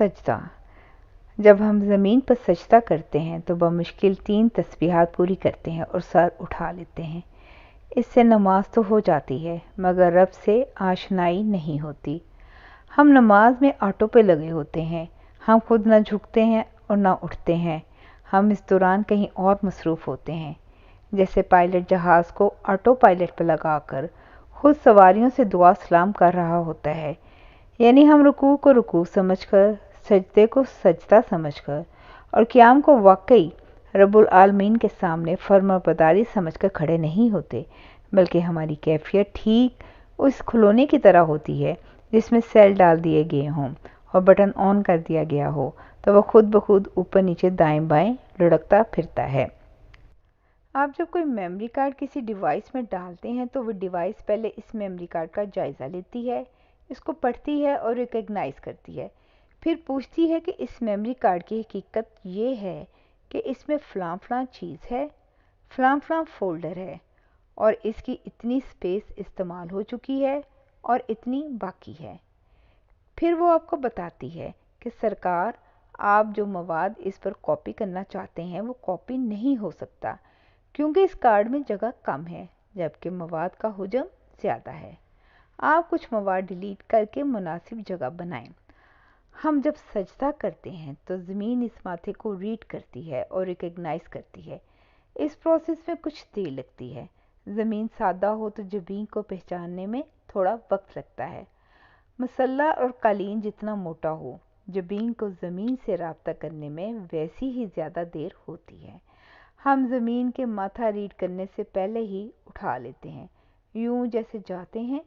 سجدہ۔ جب ہم زمین پر سجدہ کرتے ہیں تو بمشکل 3 تسبیحات پوری کرتے ہیں اور سر اٹھا لیتے ہیں۔ اس سے نماز تو ہو جاتی ہے مگر رب سے آشنائی نہیں ہوتی۔ ہم نماز میں آٹو پہ لگے ہوتے ہیں، ہم خود نہ جھکتے ہیں اور نہ اٹھتے ہیں، ہم اس دوران کہیں اور مصروف ہوتے ہیں، جیسے پائلٹ جہاز کو آٹو پائلٹ پہ لگا کر خود سواریوں سے دعا سلام کر رہا ہوتا ہے۔ یعنی ہم رکوع کو رکوع سمجھ کر، سجدے کو سجدہ سمجھ کر اور قیام کو واقعی رب العالمین کے سامنے فرمانبرداری سمجھ کر کھڑے نہیں ہوتے، بلکہ ہماری کیفیت ٹھیک اس کھلونے کی طرح ہوتی ہے جس میں سیل ڈال دیے گئے ہوں اور بٹن آن کر دیا گیا ہو تو وہ خود بخود اوپر نیچے دائیں بائیں لڑکتا پھرتا ہے۔ آپ جب کوئی میموری کارڈ کسی ڈیوائس میں ڈالتے ہیں تو وہ ڈیوائس پہلے اس میموری کارڈ کا جائزہ لیتی ہے، اس کو پڑھتی ہے اور ریکگنائز کرتی ہے، پھر پوچھتی ہے کہ اس میموری کارڈ کی حقیقت یہ ہے کہ اس میں فلاں فلاں چیز ہے، فلاں فلاں فولڈر ہے اور اس کی اتنی سپیس استعمال ہو چکی ہے اور اتنی باقی ہے۔ پھر وہ آپ کو بتاتی ہے کہ سرکار، آپ جو مواد اس پر کاپی کرنا چاہتے ہیں وہ کاپی نہیں ہو سکتا کیونکہ اس کارڈ میں جگہ کم ہے جبکہ مواد کا حجم زیادہ ہے۔ آپ کچھ مواد ڈیلیٹ کر کے مناسب جگہ بنائیں۔ ہم جب سجدہ کرتے ہیں تو زمین اس ماتھے کو ریڈ کرتی ہے اور ریکگنائز کرتی ہے۔ اس پروسیس میں کچھ دیر لگتی ہے۔ زمین سادہ ہو تو جبین کو پہچاننے میں تھوڑا وقت لگتا ہے۔ مسلح اور قالین جتنا موٹا ہو، جبین کو زمین سے رابطہ کرنے میں ویسی ہی زیادہ دیر ہوتی ہے۔ ہم زمین کے ماتھا ریڈ کرنے سے پہلے ہی اٹھا لیتے ہیں، یوں جیسے جاتے ہیں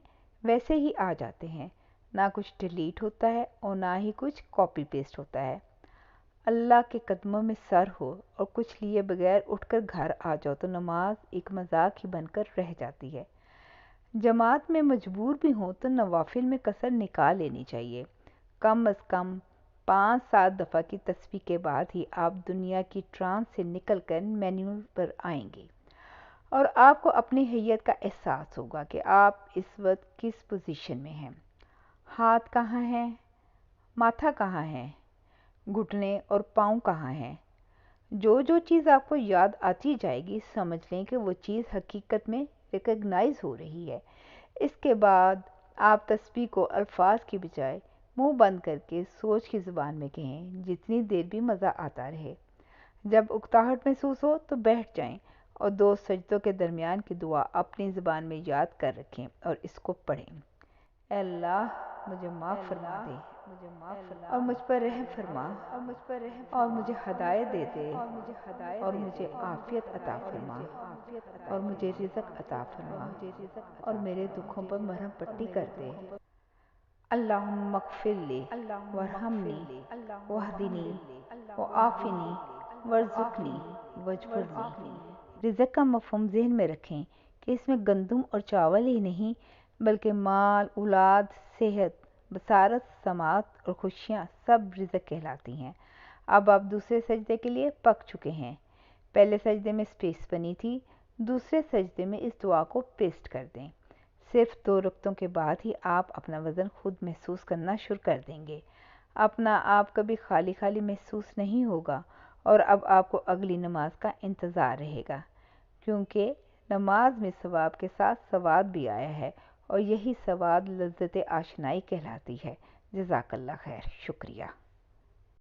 ویسے ہی آ جاتے ہیں، نہ کچھ ڈیلیٹ ہوتا ہے اور نہ ہی کچھ کاپی پیسٹ ہوتا ہے۔ اللہ کے قدموں میں سر ہو اور کچھ لیے بغیر اٹھ کر گھر آ جاؤ تو نماز ایک مذاق ہی بن کر رہ جاتی ہے۔ جماعت میں مجبور بھی ہوں تو نوافل میں کسر نکال لینی چاہیے۔ کم از کم 5-7 دفعہ کی تسبیح کے بعد ہی آپ دنیا کی ٹرانس سے نکل کر مینیو پر آئیں گے اور آپ کو اپنی حیت کا احساس ہوگا کہ آپ اس وقت کس پوزیشن میں ہیں۔ ہاتھ کہاں ہیں؟ ماتھا کہاں ہے؟ گھٹنے اور پاؤں کہاں ہیں؟ جو چیز آپ کو یاد آتی جائے گی سمجھ لیں کہ وہ چیز حقیقت میں ریکگنائز ہو رہی ہے۔ اس کے بعد آپ تسبیح کو الفاظ کی بجائے منہ بند کر کے سوچ کی زبان میں کہیں، جتنی دیر بھی مزہ آتا رہے۔ جب اکتاہٹ محسوس ہو تو بیٹھ جائیں اور 2 سجدوں کے درمیان کی دعا اپنی زبان میں یاد کر رکھیں اور اس کو پڑھیں۔ اے اللہ، مجھے معاف فرما دے اور مجھ پر رحم فرما اور مجھے ہدایت دے دے اور مجھے عافیت عطا فرما اور مجھے رزق عطا فرما اور میرے دکھوں پر مرہم پٹی کر دے۔ اللہم اغفر لی وارحمنی واہدنی وعافنی وارزقنی واجبرنی۔ رزق کا مفہوم ذہن میں رکھیں کہ اس میں گندم اور چاول ہی نہیں بلکہ مال، اولاد، صحت، بصارت، سماعت اور خوشیاں سب رزق کہلاتی ہیں۔ اب آپ دوسرے سجدے کے لیے پک چکے ہیں۔ پہلے سجدے میں سپیس بنی تھی، دوسرے سجدے میں اس دعا کو پیسٹ کر دیں۔ صرف 2 رکعتوں کے بعد ہی آپ اپنا وزن خود محسوس کرنا شروع کر دیں گے۔ اپنا آپ کبھی خالی خالی محسوس نہیں ہوگا اور اب آپ کو اگلی نماز کا انتظار رہے گا، کیونکہ نماز میں ثواب کے ساتھ سواد بھی آیا ہے اور یہی سواد لذت آشنائی کہلاتی ہے۔ جزاک اللہ خیر، شکریہ۔